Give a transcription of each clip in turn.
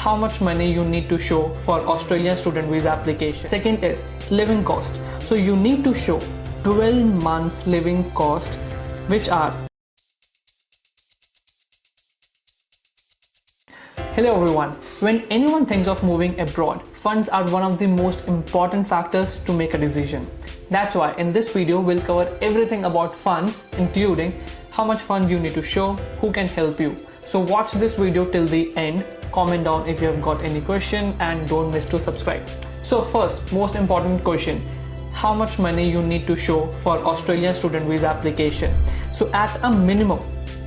how much money you need to show for Australian student visa application. Second is living cost. So you need to show 12 months living cost, which are. Hello everyone. When anyone thinks of moving abroad, funds are one of the most important factors to make a decision. That's why in this video we'll cover everything about funds, including how much funds you need to show, who can help you. So watch this video till the end, comment down if you have got any question, and don't miss to subscribe. So first, most important question, how much money you need to show for Australian student visa application. So at a minimum,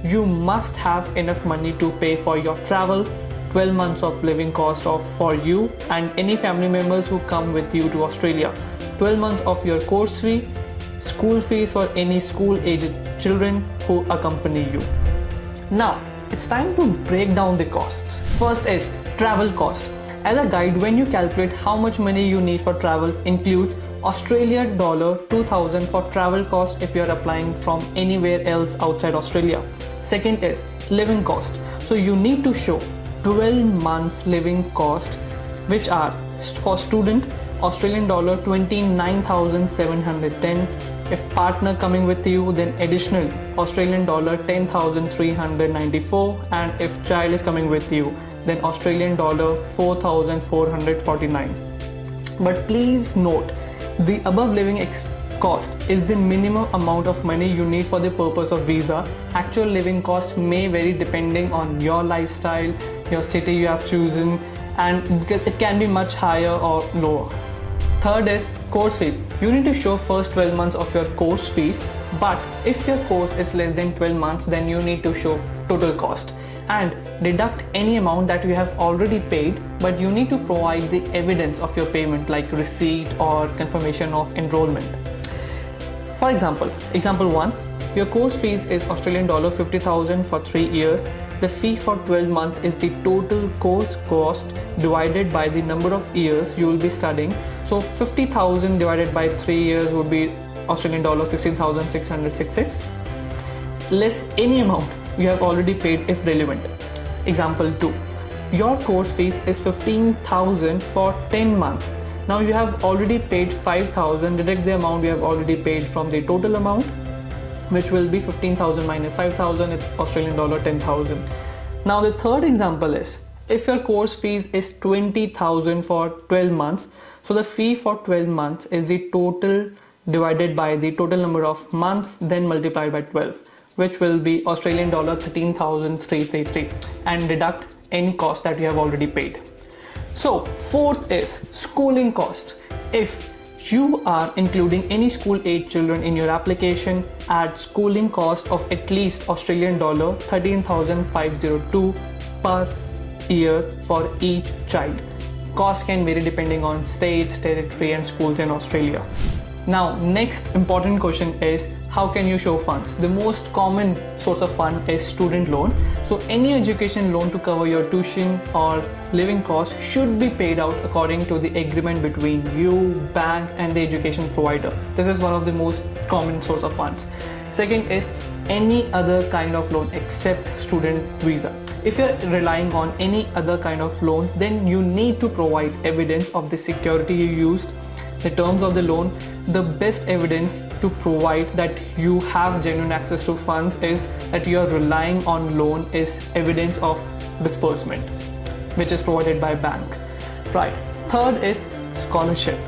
you must have enough money to pay for your travel, 12 months of living cost for you and any family members who come with you to Australia, 12 months of your course fee, school fees for any school-aged children who accompany you. Now, it's time to break down the costs. First is travel cost. As a guide, when you calculate how much money you need for travel, includes Australian dollar 2000 for travel cost if you are applying from anywhere else outside Australia. Second is living cost. So you need to show 12 months living cost, which are for student Australian dollar 29,710. If partner coming with you, then additional Australian dollar 10,394, and if child is coming with you, then Australian dollar 4,449. But please note, the above living cost is the minimum amount of money you need for the purpose of visa. Actual living cost may vary depending on your lifestyle, your city you have chosen, and because it can be much higher or lower. Third is course fees. You need to show first 12 months of your course fees, but if your course is less than 12 months, then you need to show total cost and deduct any amount that you have already paid, but you need to provide the evidence of your payment like receipt or confirmation of enrollment. For example, example 1, your course fees is Australian dollar 50,000 for 3 years. The fee for 12 months is the total course cost divided by the number of years you will be studying. So 50,000 divided by 3 years would be Australian dollar 16,666, less any amount you have already paid if relevant. Example 2, your course fees is 15,000 for 10 months. Now you have already paid 5,000, deduct the amount you have already paid from the total amount, which will be 15,000 minus 5,000, it's Australian dollar 10,000. Now the third example is, if your course fees is 20,000 for 12 months, so the fee for 12 months is the total divided by the total number of months, then multiplied by 12, which will be Australian dollar 13,333, and deduct any cost that you have already paid. So fourth is schooling cost. If you are including any school age children in your application, add schooling cost of at least Australian dollar 13,502 per year for each child. Cost can vary depending on states, territory, and schools in Australia. Now, next important question is, how can you show funds? The most common source of fund is student loan. So any education loan to cover your tuition or living costs should be paid out according to the agreement between you, bank, and the education provider. This is one of the most common source of funds. Second is any other kind of loan except student visa. If you're relying on any other kind of loans, then you need to provide evidence of the security you used, the terms of the loan. The best evidence to provide that you have genuine access to funds is that you are relying on loan is evidence of disbursement, which is provided by bank. Right. Third is scholarship.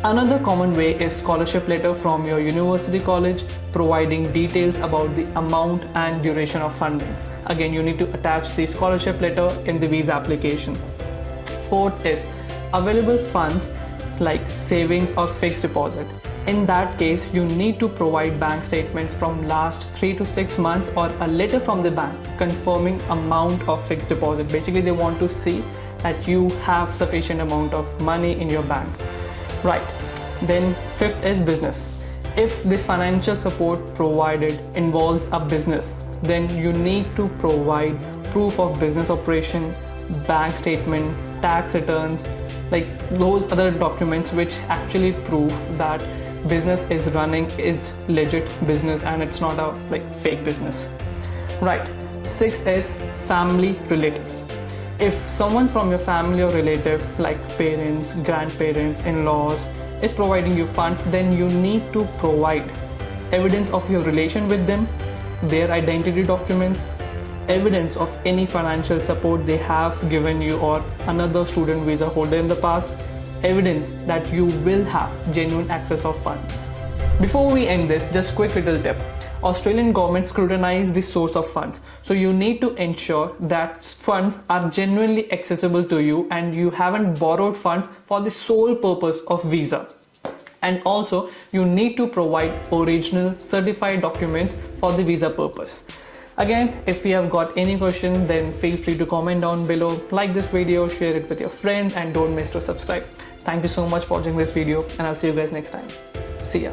Another common way is scholarship letter from your university college providing details about the amount and duration of funding. Again, you need to attach the scholarship letter in the visa application. Fourth is available funds like savings or fixed deposit. In that case, you need to provide bank statements from last 3 to 6 months or a letter from the bank confirming amount of fixed deposit. Basically, they want to see that you have sufficient amount of money in your bank. Right. Then fifth is business. If the financial support provided involves a business, then you need to provide proof of business operation, bank statement, tax returns, like those other documents which actually prove that business is running, is legit business and it's not a fake business. Right. Sixth is family relatives. If someone from your family or relative, like parents, grandparents, in-laws, is providing you funds, then you need to provide evidence of your relation with them, their identity documents, evidence of any financial support they have given you or another student visa holder in the past, evidence that you will have genuine access of funds. Before we end this, just quick little tip. Australian government scrutinize the source of funds. So you need to ensure that funds are genuinely accessible to you and you haven't borrowed funds for the sole purpose of visa. And also you need to provide original certified documents for the visa purpose. Again, if you have got any question, then feel free to comment down below, like this video, share it with your friends, and don't miss to subscribe. Thank you so much for watching this video, and I'll see you guys next time. See ya.